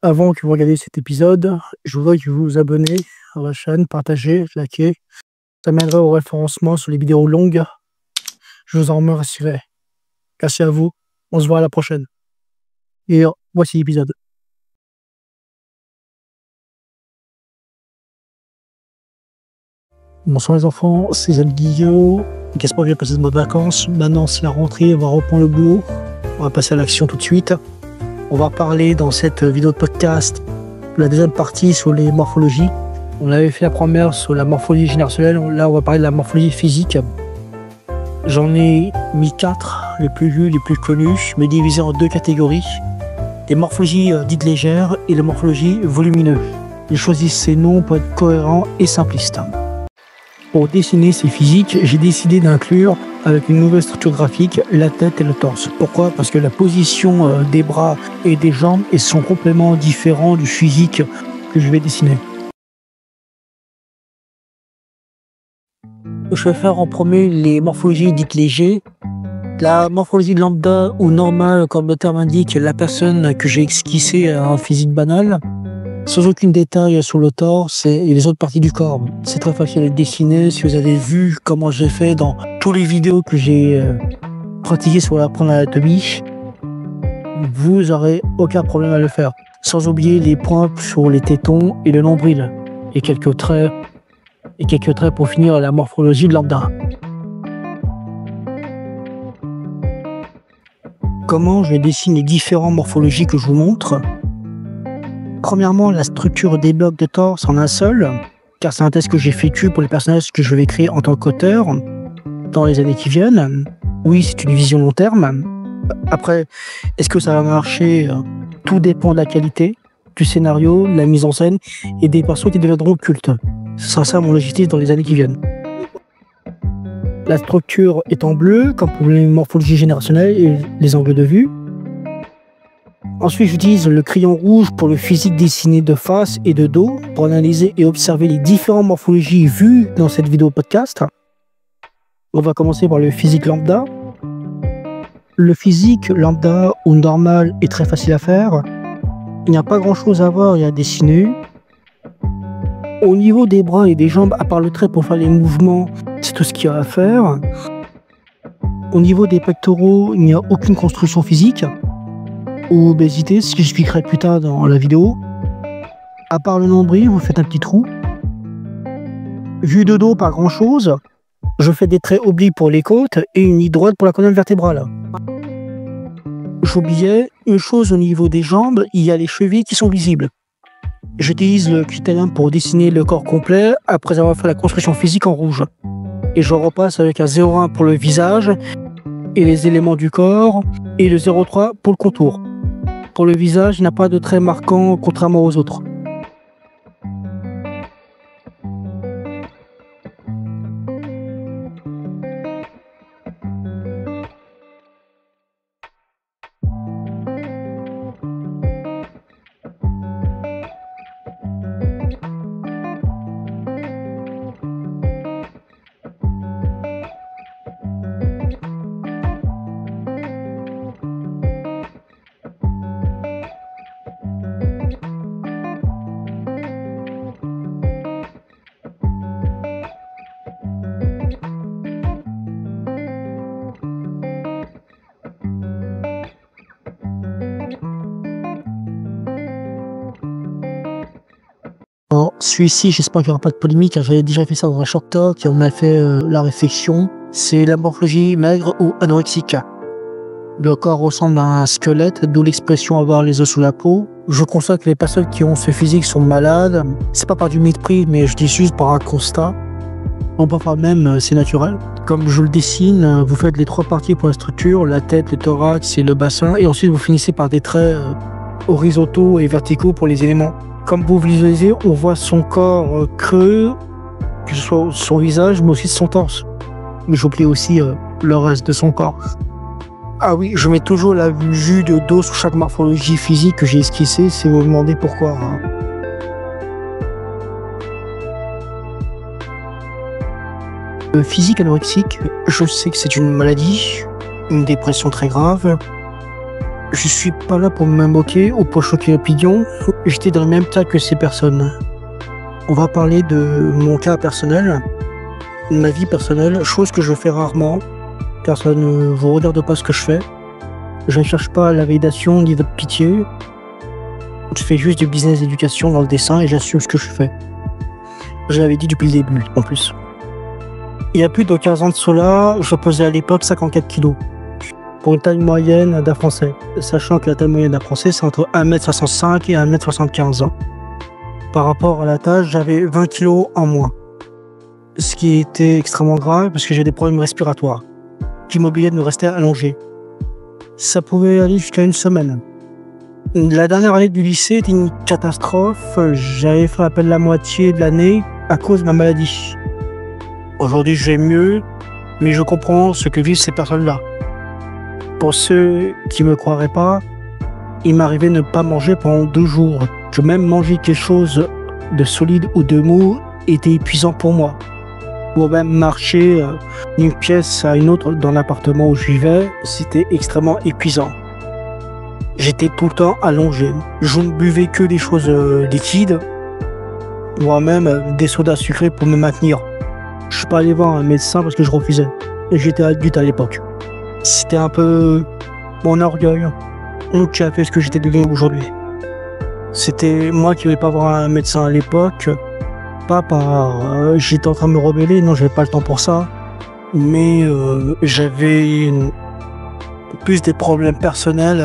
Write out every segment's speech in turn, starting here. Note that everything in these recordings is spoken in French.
Avant que vous regardiez cet épisode, je voudrais que vous vous abonnez à la chaîne, partagez, likez. Ça m'aiderait au référencement sur les vidéos longues. Je vous en remercierai. Merci à vous. On se voit à la prochaine. Et voici l'épisode. Bonsoir les enfants, c'est Zane Guillot. J'espère que j'ai passé de bonnes vacances. Maintenant c'est la rentrée, on va reprendre le boulot. On va passer à l'action tout de suite. On va parler dans cette vidéo de podcast de la deuxième partie sur les morphologies. On avait fait la première sur la morphologie générationnelle. Là on va parler de la morphologie physique. J'en ai mis 4, les plus vus, les plus connus, mais divisés en 2 catégories. Les morphologies dites légères et les morphologies volumineuses. J'ai choisi ces noms pour être cohérents et simplistes. Pour dessiner ces physiques, j'ai décidé d'inclure avec une nouvelle structure graphique la tête et le torse. Pourquoi? Parce que la position des bras et des jambes sont complètement différents du physique que je vais dessiner. Je vais faire en premier les morphologies dites légères. La morphologie lambda ou normale, comme le terme indique, la personne que j'ai esquissée a un physique banal, sans aucun détail sur le torse et les autres parties du corps. C'est très facile à dessiner. Si vous avez vu comment j'ai fait dans toutes les vidéos que j'ai pratiquées sur l'apprendre l'anatomie, vous n'aurez aucun problème à le faire. Sans oublier les points sur les tétons et le nombril. Et quelques traits pour finir la morphologie de lambda. Comment je dessine les différentes morphologies que je vous montre? Premièrement, la structure des blocs de torse en un seul, car c'est un test que j'ai effectué pour les personnages que je vais créer en tant qu'auteur dans les années qui viennent. Oui, c'est une vision long terme. Après, est-ce que ça va marcher? Tout dépend de la qualité, du scénario, de la mise en scène et des persos qui deviendront cultes. Ce sera ça mon objectif dans les années qui viennent. La structure est en bleu, comme pour les morphologies générationnelles et les angles de vue. Ensuite, j'utilise le crayon rouge pour le physique dessiné de face et de dos pour analyser et observer les différentes morphologies vues dans cette vidéo podcast. On va commencer par le physique lambda. Le physique lambda ou normal est très facile à faire. Il n'y a pas grand chose à voir et à dessiner. Au niveau des bras et des jambes, à part le trait pour faire les mouvements, c'est tout ce qu'il y a à faire. Au niveau des pectoraux, il n'y a aucune construction physique ou obésité, ce que j'expliquerai plus tard dans la vidéo. À part le nombril, vous faites un petit trou. Vue de dos, pas grand chose. Je fais des traits obliques pour les côtes et une ligne droite pour la colonne vertébrale. J'oubliais une chose au niveau des jambes, il y a les chevilles qui sont visibles. J'utilise le critérium pour dessiner le corps complet après avoir fait la construction physique en rouge. Et je repasse avec un 0,1 pour le visage et les éléments du corps et le 0,3 pour le contour. Pour le visage, il n'y a pas de trait marquant contrairement aux autres. Alors, celui-ci, j'espère qu'il n'y aura pas de polémique, car j'avais déjà fait ça dans un short talk et on a fait la réflexion. C'est la morphologie maigre ou anorexique. Le corps ressemble à un squelette, d'où l'expression avoir les os sous la peau. Je constate que les personnes qui ont ce physique sont malades. C'est pas par du mépris, mais je dis juste par un constat. Non, parfois même, c'est naturel. Comme je le dessine, vous faites les 3 parties pour la structure, la tête, le thorax et le bassin, et ensuite vous finissez par des traits horizontaux et verticaux pour les éléments. Comme vous visualisez, on voit son corps creux, que ce soit son visage, mais aussi son torse. Mais j'oublie aussi le reste de son corps. Ah oui, je mets toujours la vue de dos sur chaque morphologie physique que j'ai esquissée, si vous vous demandez pourquoi. Le physique anorexique, je sais que c'est une maladie, une dépression très grave. Je suis pas là pour me moquer ou pour choquer l'opinion. J'étais dans le même tas que ces personnes. On va parler de mon cas personnel, ma vie personnelle, chose que je fais rarement, car ça ne vous regarde pas ce que je fais. Je ne cherche pas la validation ni votre pitié. Je fais juste du business d'éducation dans le dessin et j'assume ce que je fais. Je l'avais dit depuis le début, en plus. Il y a plus de 15 ans de cela, je pesais à l'époque 54 kilos. Pour une taille moyenne d'un Français. Sachant que la taille moyenne d'un Français, c'est entre 1m65 et 1m75. Par rapport à la taille, j'avais 20 kilos en moins. Ce qui était extrêmement grave parce que j'ai des problèmes respiratoires qui m'obligeaient de me rester allongé. Ça pouvait aller jusqu'à une semaine. La dernière année du lycée était une catastrophe. J'avais fait à peine la moitié de l'année à cause de ma maladie. Aujourd'hui, je vais mieux, mais je comprends ce que vivent ces personnes-là. Pour ceux qui ne me croiraient pas, il m'arrivait de ne pas manger pendant 2 jours. Que même manger quelque chose de solide ou de mou était épuisant pour moi. Ou même marcher d'une pièce à une autre dans l'appartement où je vivais, c'était extrêmement épuisant. J'étais tout le temps allongé. Je ne buvais que des choses liquides, voire même des sodas sucrés pour me maintenir. Je suis pas allé voir un médecin parce que je refusais. Et j'étais adulte à l'époque. C'était un peu mon orgueil qui a fait ce que j'étais devenu aujourd'hui. C'était moi qui ne voulais pas voir un médecin à l'époque. Pas par j'étais en train de me rebeller, non, j'avais pas le temps pour ça. Mais j'avais plus des problèmes personnels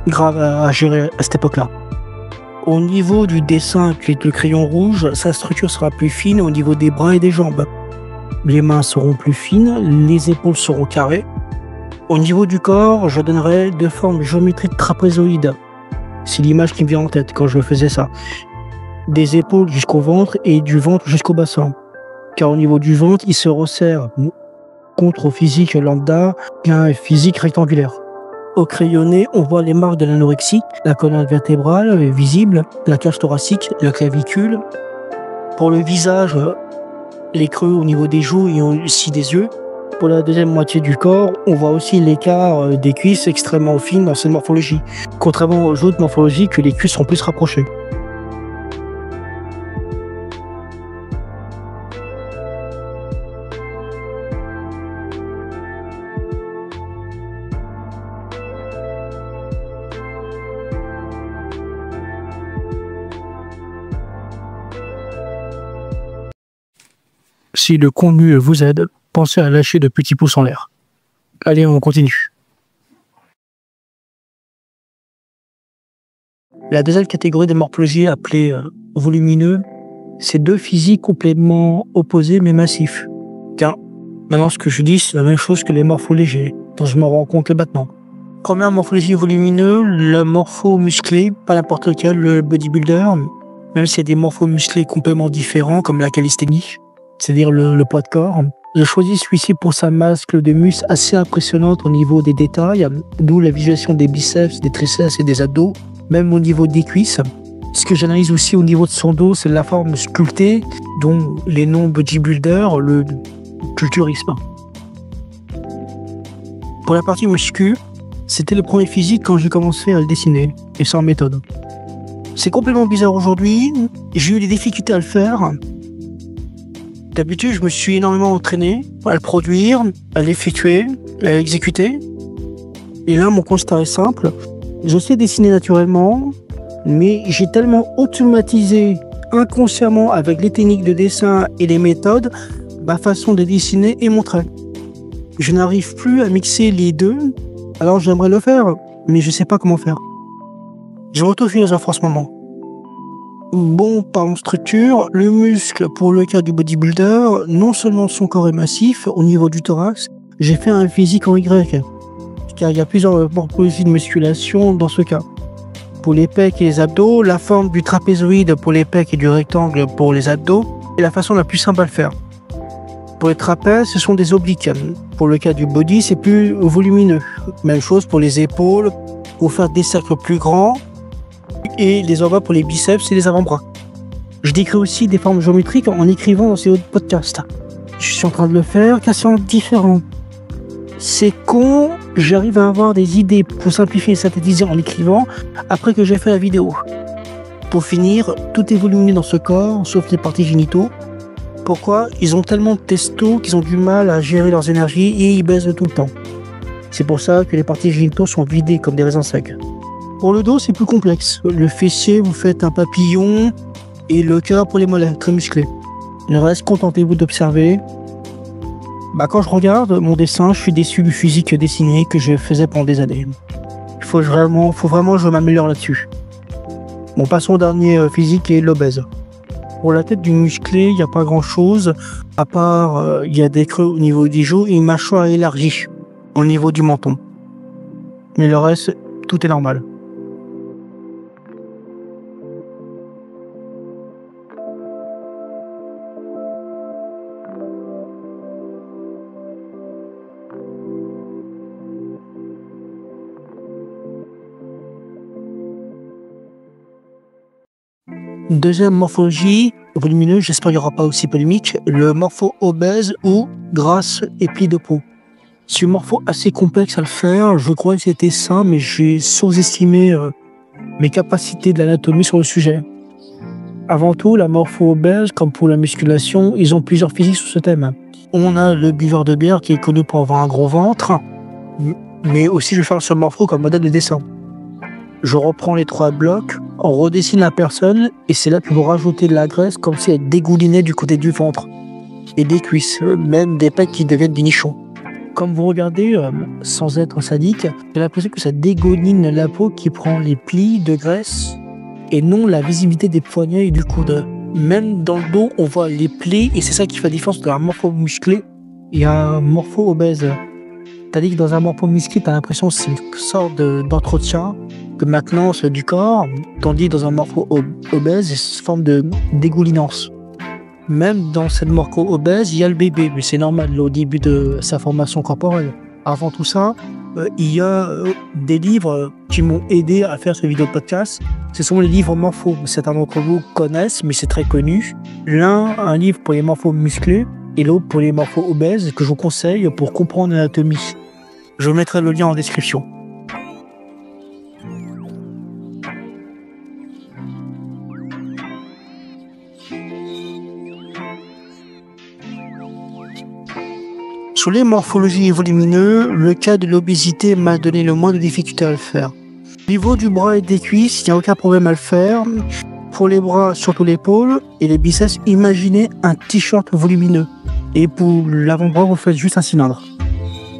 graves à gérer à cette époque-là. Au niveau du dessin avec le crayon rouge, sa structure sera plus fine au niveau des bras et des jambes. Les mains seront plus fines, les épaules seront carrées. Au niveau du corps, je donnerai deux formes géométriques trapézoïdes. C'est l'image qui me vient en tête quand je faisais ça. Des épaules jusqu'au ventre et du ventre jusqu'au bassin. Car au niveau du ventre, il se resserre contre au physique lambda qu'un physique rectangulaire. Au crayonné, on voit les marques de l'anorexie, la colonne vertébrale visible, la cage thoracique, la clavicule. Pour le visage, les creux au niveau des joues et aussi des yeux. Pour la deuxième moitié du corps, on voit aussi l'écart des cuisses extrêmement fines dans cette morphologie. Contrairement aux autres morphologies, que les cuisses sont plus rapprochées. Si le contenu vous aide, pensez à lâcher de petits pouces en l'air. Allez, on continue. La deuxième catégorie des morphologies appelées volumineux, c'est deux physiques complètement opposés mais massifs. Tiens, maintenant ce que je dis, c'est la même chose que les morpholégers, dont je me rends compte maintenant. Première morphologie volumineux, le morpho musclé, pas n'importe lequel, le bodybuilder, même s'il y a des morphos musclés complètement différents, comme la calisthénie, c'est-à-dire le poids de corps. Je choisis celui-ci pour sa masse de muscles assez impressionnante au niveau des détails, d'où la visualisation des biceps, des triceps et des abdos, même au niveau des cuisses. Ce que j'analyse aussi au niveau de son dos, c'est la forme sculptée, dont les noms bodybuilder, le culturisme. Pour la partie muscu, c'était le premier physique quand j'ai commencé à le dessiner, et sans méthode. C'est complètement bizarre aujourd'hui, j'ai eu des difficultés à le faire. D'habitude, je me suis énormément entraîné à le produire, à l'effectuer, à l'exécuter. Et là, mon constat est simple. Je sais dessiner naturellement, mais j'ai tellement automatisé inconsciemment avec les techniques de dessin et les méthodes, ma façon de dessiner et mon trait. Je n'arrive plus à mixer les deux, alors j'aimerais le faire, mais je sais pas comment faire. Je m'auto-philosophe en ce moment. Bon, parlons structure, le muscle pour le cas du bodybuilder, non seulement son corps est massif, au niveau du thorax, j'ai fait un physique en Y, car il y a plusieurs morphologies de musculation dans ce cas. Pour les pecs et les abdos, la forme du trapézoïde pour les pecs et du rectangle pour les abdos est la façon la plus simple à le faire. Pour les trapèzes, ce sont des obliques. Pour le cas du body, c'est plus volumineux. Même chose pour les épaules, pour faire des cercles plus grands, et les envois pour les biceps et les avant-bras. Je décris aussi des formes géométriques en écrivant dans ces autres podcasts. Je suis en train de le faire car c'est différent. C'est con, j'arrive à avoir des idées pour simplifier et synthétiser en écrivant après que j'ai fait la vidéo. Pour finir, tout est volumineux dans ce corps, sauf les parties génitaux. Pourquoi? Ils ont tellement de testo qu'ils ont du mal à gérer leurs énergies et ils baissent tout le temps. C'est pour ça que les parties génitaux sont vidées comme des raisins secs. Pour le dos, c'est plus complexe. Le fessier, vous faites un papillon et le cœur pour les mollets, très musclé. Le reste, contentez-vous d'observer. Quand je regarde mon dessin, je suis déçu du physique dessiné que je faisais pendant des années. Faut vraiment que je m'améliore là-dessus. Bon, passons au dernier physique et l'obèse. Pour la tête du musclé, il n'y a pas grand-chose, à part il y a des creux au niveau des joues et une mâchoire élargie au niveau du menton. Mais le reste, tout est normal. Deuxième morphologie, volumineuse, j'espère qu'il n'y aura pas aussi polémique, le morpho obèse ou grasse et pli de peau. C'est une morpho assez complexe à le faire, je croyais que c'était ça, mais j'ai sous-estimé mes capacités de l'anatomie sur le sujet. Avant tout, la morpho obèse, comme pour la musculation, ils ont plusieurs physiques sur ce thème. On a le buveur de bière qui est connu pour avoir un gros ventre, mais aussi je vais faire ce morpho comme modèle de dessin. Je reprends les 3 blocs, on redessine la personne et c'est là que vous rajoutez de la graisse comme si elle dégoulinait du côté du ventre et des cuisses, même des pecs qui deviennent des nichons. Comme vous regardez, sans être sadique, j'ai l'impression que ça dégouline la peau qui prend les plis de graisse et non la visibilité des poignets et du coude. Même dans le dos, on voit les plis et c'est ça qui fait la différence entre un morpho musclé et un morpho obèse. C'est-à-dire que dans un morpho musclé, tu as l'impression que c'est une sorte d'entretien de maintenance du corps, tandis que dans un morpho obèse, il y a une forme de dégoulinance. Même dans cette morpho obèse, il y a le bébé, mais c'est normal au début de sa formation corporelle. Avant tout ça, il y a des livres qui m'ont aidé à faire cette vidéo de podcast. Ce sont les livres morpho. Certains d'entre vous connaissent, mais c'est très connu. L'un, un livre pour les morphos musclés, et l'autre pour les morphos obèses, que je vous conseille pour comprendre l'anatomie. Je mettrai le lien en description. Sur les morphologies volumineuses, le cas de l'obésité m'a donné le moins de difficultés à le faire. Au niveau du bras et des cuisses, il n'y a aucun problème à le faire. Pour les bras, surtout l'épaule et les biceps, imaginez un t-shirt volumineux. Et pour l'avant-bras, vous faites juste un cylindre.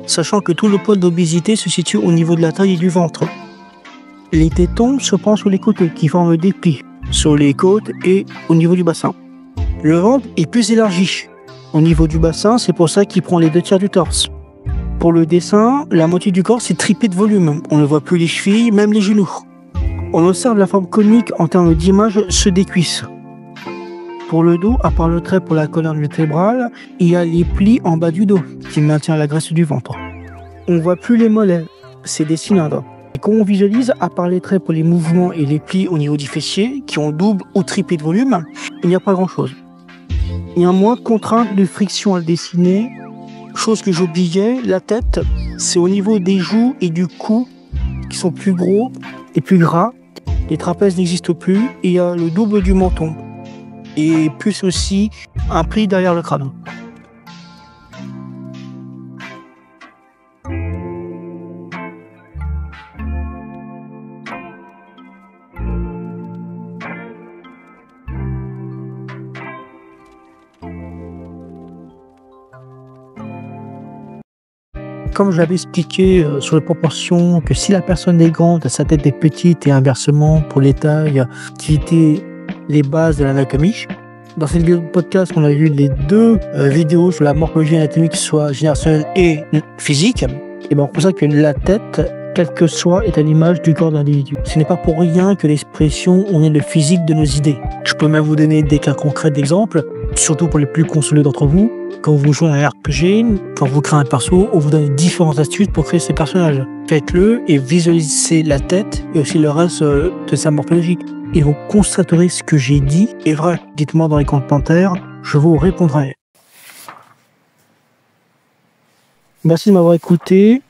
Sachant que tout le pôle d'obésité se situe au niveau de la taille et du ventre. Les tétons se prennent sur les côtés qui forment des plis, sur les côtes et au niveau du bassin. Le ventre est plus élargi. Au niveau du bassin, c'est pour ça qu'il prend les 2/3 du torse. Pour le dessin, la moitié du corps c'est tripé de volume. On ne voit plus les chevilles, même les genoux. On observe la forme conique en termes d'image, ceux des cuisses. Pour le dos, à part le trait pour la colonne vertébrale, il y a les plis en bas du dos qui maintiennent la graisse du ventre. On ne voit plus les mollets, c'est des cylindres. Et quand on visualise, à part les traits pour les mouvements et les plis au niveau du fessier, qui ont double ou triplé de volume, il n'y a pas grand-chose. Il y a moins de contraintes de friction à le dessiner. Chose que j'oubliais, la tête, c'est au niveau des joues et du cou qui sont plus gros et plus gras. Les trapèzes n'existent plus et il y a le double du menton. Et plus aussi un pli derrière le crâne. Comme je l'avais expliqué sur les proportions, que si la personne est grande, sa tête est petite et inversement pour les tailles qui étaient les bases de l'anatomie. Dans cette vidéo de podcast, on a vu les 2 vidéos sur la morphologie anatomique, soit générationnelle et physique. Et ben, on constate que la tête, quelle que soit, est à l'image du corps de l'individu. Ce n'est pas pour rien que l'expression on est le physique de nos idées. Je peux même vous donner des cas concrets d'exemples, surtout pour les plus consolés d'entre vous. Quand vous jouez à un RPG, quand vous créez un perso, on vous donne différentes astuces pour créer ces personnages. Faites-le et visualisez la tête et aussi le reste de sa morphologie. Et vous constaterez ce que j'ai dit est vrai. Dites-moi dans les commentaires, je vous répondrai. Merci de m'avoir écouté.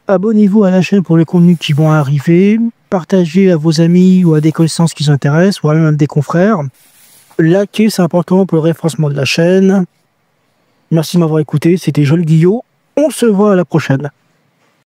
Abonnez-vous à la chaîne pour les contenus qui vont arriver. Partagez à vos amis ou à des connaissances qui vous intéressent, ou à même des confrères. Likez, c'est important pour le référencement de la chaîne. Merci de m'avoir écouté, c'était Joël Guillot. On se voit à la prochaine.